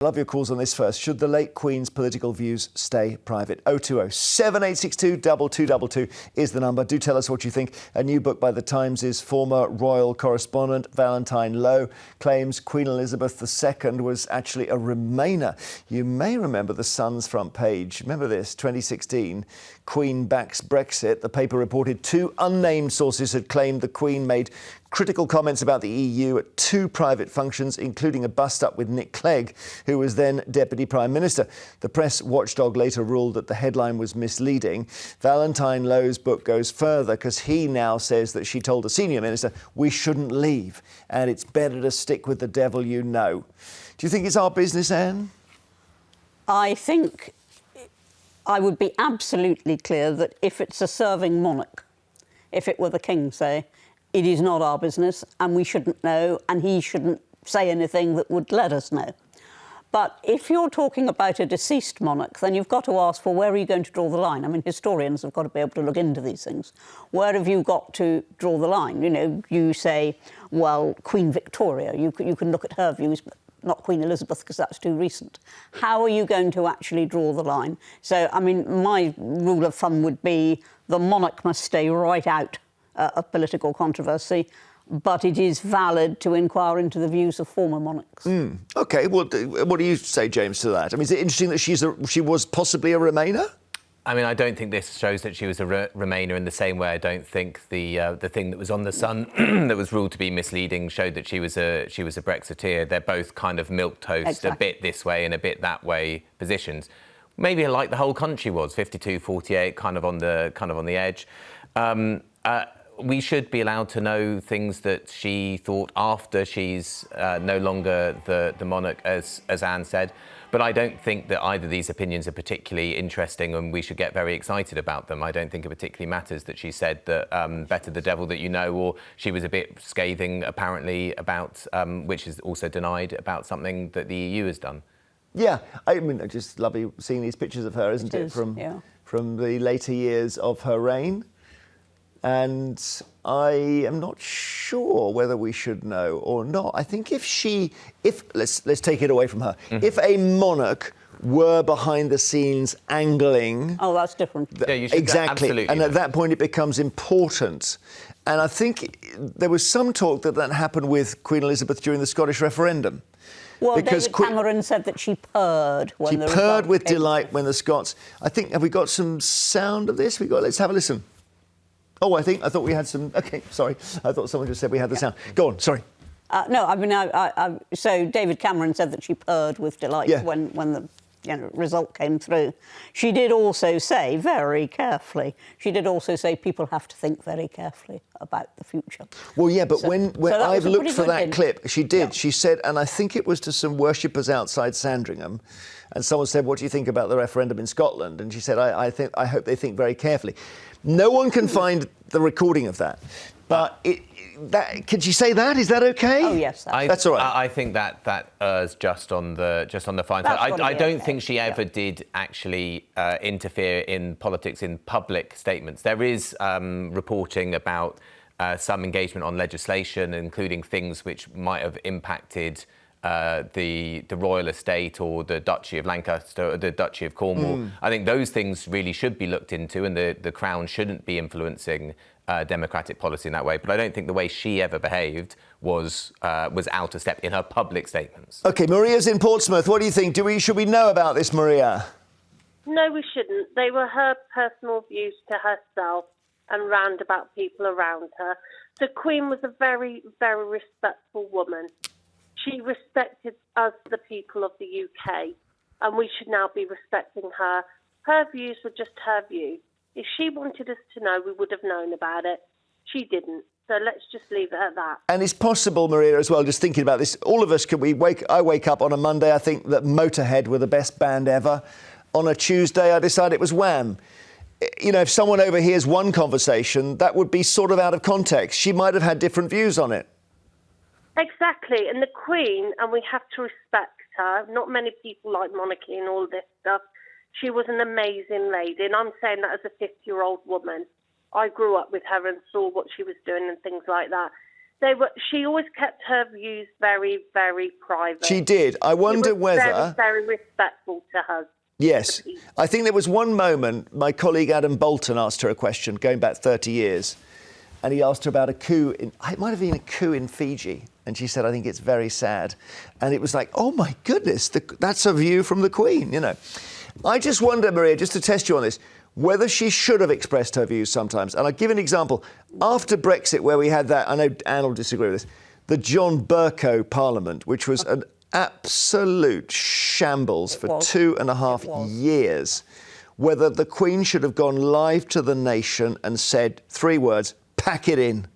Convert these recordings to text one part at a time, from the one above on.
Love your calls on this first. Should the late Queen's political views stay private? 020 7862 2222 is the number. Do tell us what you think. A new book by The Times' former royal correspondent, Valentine Low, claims Queen Elizabeth II was actually a Remainer. You may remember the Sun's front page. Remember this, 2016, Queen backs Brexit. The paper reported two unnamed sources had claimed the Queen made critical comments about the EU at two private functions, including a bust-up with Nick Clegg, who was then Deputy Prime Minister. The press watchdog later ruled that the headline was misleading. Valentine Low's book goes further because he now says that she told a senior minister, we shouldn't leave, and it's better to stick with the devil you know. Do you think it's our business, Anne? I think I would be absolutely clear that if it's a serving monarch, if it were the King, say, it is not our business and we shouldn't know, and he shouldn't say anything that would let us know. But if you're talking about a deceased monarch, then you've got to ask, well, where are you going to draw the line? I mean, historians have got to be able to look into these things. Where have you got to draw the line? You know, you say, well, Queen Victoria, you can look at her views, but not Queen Elizabeth, because that's too recent. How are you going to actually draw the line? So, I mean, my rule of thumb would be the monarch must stay right out of political controversy, but it is valid to inquire into the views of former monarchs. OK, well, what do you say, James, to that? I mean, is it interesting that she was possibly a Remainer? I mean, I don't think this shows that she was a Remainer in the same way. I don't think the thing that was on the Sun that was ruled to be misleading showed that she was a Brexiteer. They're both kind of milquetoast, exactly. A bit this way and a bit that way positions. Maybe like the whole country was 52-48, kind of on the edge. We should be allowed to know things that she thought after she's no longer the monarch, as Anne said. But I don't think that either of these opinions are particularly interesting and we should get very excited about them. I don't think it particularly matters that she said that better the devil that you know, or she was a bit scathing, apparently, about, which is also denied, about something that the EU has done. Yeah, I mean, I just love seeing these pictures of her, isn't it? From the later years of her reign. And I am not sure whether we should know or not. I think let's take it away from her. Mm-hmm. If a monarch were behind the scenes angling... Oh, that's different. Yeah, you should, exactly. Absolutely. And at that point it becomes important. And I think there was some talk that happened with Queen Elizabeth during the Scottish referendum. Well, because David Cameron said that she purred when the result She purred with came delight through. when the Scots... I think, have we got some sound of this? Let's have a listen. Oh, I thought we had some... OK, sorry. I thought someone just said we had the sound. Go on, sorry. No, I mean, so David Cameron said that she purred with delight when the result came through. She did also say, very carefully, people have to think very carefully about the future. Well, yeah, but when I've looked for that clip, she did. Yeah. She said, and I think it was to some worshippers outside Sandringham, and someone said, what do you think about the referendum in Scotland? And she said, I hope they think very carefully. No one can find the recording of that. But can she say that? Is that OK? Oh, yes. That's all right. I think that errs just on the fine side. I don't think she ever did actually interfere in politics in public statements. There is reporting about some engagement on legislation, including things which might have impacted the royal estate or the Duchy of Lancaster or the Duchy of Cornwall. I think those things really should be looked into, and the Crown shouldn't be influencing democratic policy in that way. But I don't think the way she ever behaved was out of step in her public statements. OK, Maria's in Portsmouth. What do you think? Should we know about this, Maria? No, we shouldn't. They were her personal views to herself and round about people around her. The Queen was a very, very respectful woman. She respected us, the people of the UK, and we should now be respecting her. Her views were just her views. If she wanted us to know, we would have known about it. She didn't. So let's just leave it at that. And it's possible, Maria, as well, just thinking about this, all of us, I wake up on a Monday, I think that Motorhead were the best band ever. On a Tuesday, I decide it was Wham. You know, if someone overhears one conversation, that would be sort of out of context. She might have had different views on it. Exactly. And the Queen, and we have to respect her, not many people like monarchy and all this stuff. She was an amazing lady, and I'm saying that as a 50-year-old woman. I grew up with her and saw what she was doing and things like that. She always kept her views very, very private. She did. I wonder whether... very, very respectful to her. Yes. I think there was one moment, my colleague Adam Bolton asked her a question going back 30 years, and he asked her about a coup. It might have been a coup in Fiji. And she said, I think it's very sad. And it was like, oh, my goodness, that's a view from the Queen, you know. I just wonder, Maria, just to test you on this, whether she should have expressed her views sometimes. And I'll give an example. After Brexit, where we had that, I know Anne will disagree with this, the John Bercow Parliament, which was an absolute shambles for 2.5 years, whether the Queen should have gone live to the nation and said 3 words, pack it in.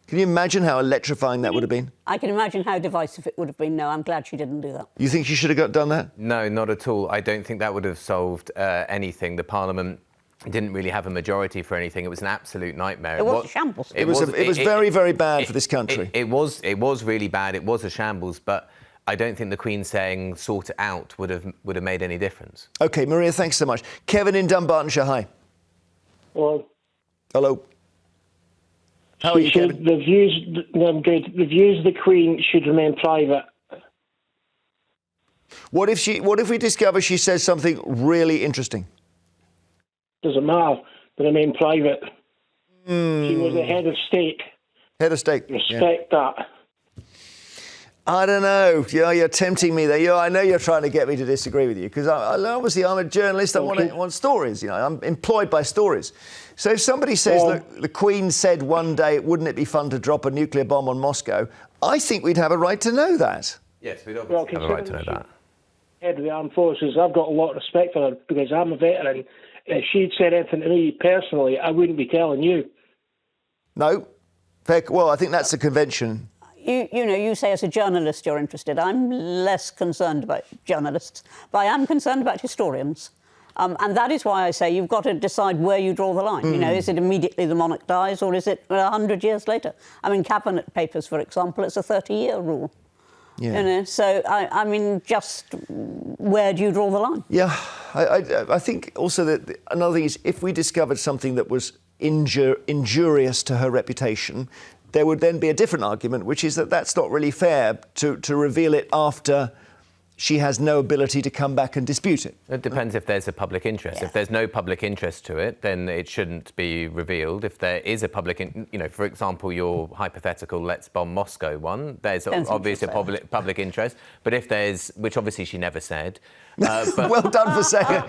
Can you imagine how electrifying that would have been? I can imagine how divisive it would have been. No, I'm glad she didn't do that. You think she should have done that? No, not at all. I don't think that would have solved anything. The Parliament didn't really have a majority for anything. It was an absolute nightmare. It was a shambles. It was very, very bad for this country. It was really bad. It was a shambles, but I don't think the Queen saying sort it out would have made any difference. OK, Maria, thanks so much. Kevin in Dunbartonshire, hi. Hello. Hello. How are you, Kevin? The views, I'm good. The views of the Queen should remain private. What if we discover she says something really interesting? Doesn't matter. They remain private. She was the head of state. Head of state. Respect that. I don't know. You're tempting me there. I know you're trying to get me to disagree with you because obviously I'm a journalist. I want stories. You know, I'm employed by stories. So if somebody says, look, the Queen said one day, wouldn't it be fun to drop a nuclear bomb on Moscow? I think we'd have a right to know that. Yes, we'd obviously have a right to know that. Head of the armed forces, I've got a lot of respect for her because I'm a veteran. If she'd said anything to me personally, I wouldn't be telling you. No. Well, I think that's the convention. You say as a journalist you're interested. I'm less concerned about journalists, but I am concerned about historians. And that is why I say you've got to decide where you draw the line. You know, is it immediately the monarch dies or is it 100 years later? I mean, cabinet papers, for example, it's a 30-year rule. Yeah. You know, so, I mean, just where do you draw the line? Yeah, I think also that another thing is if we discovered something that was injurious to her reputation, there would then be a different argument, which is that that's not really fair to reveal it after she has no ability to come back and dispute it. It depends if there's a public interest. Yeah. If there's no public interest to it, then it shouldn't be revealed. If there is a public, for example, your hypothetical "let's bomb Moscow" one, there's obviously a public interest. But if there's, which obviously she never said. Well done for saying.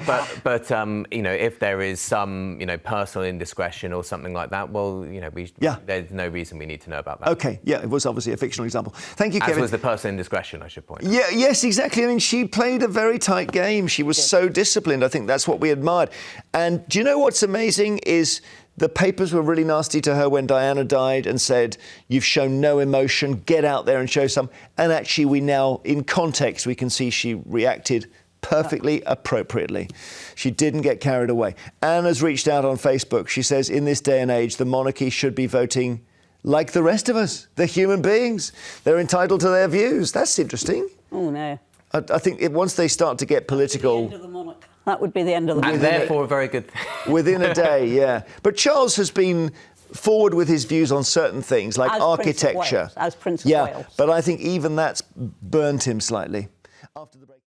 But if there is some, personal indiscretion or something like that, well, there's no reason we need to know about that. OK, yeah, it was obviously a fictional example. Thank you, Kevin. As was the personal indiscretion, I should point out. Yeah, yes, exactly. I mean, she played a very tight game. She was so disciplined. I think that's what we admired. And do you know what's amazing is the papers were really nasty to her when Diana died and said, you've shown no emotion, get out there and show some. And actually, we now, in context, we can see she reacted perfectly appropriately. She didn't get carried away. Anne has reached out on Facebook. She says, in this day and age, the monarchy should be voting like the rest of us. They're human beings. They're entitled to their views. That's interesting. Oh, no. I think once they start to get political... The end of the monarch. That would be the end of the monarch. And therefore a very good thing. Within a day, yeah. But Charles has been forward with his views on certain things, like architecture. As Prince of Wales. But I think even that's burnt him slightly. After the break.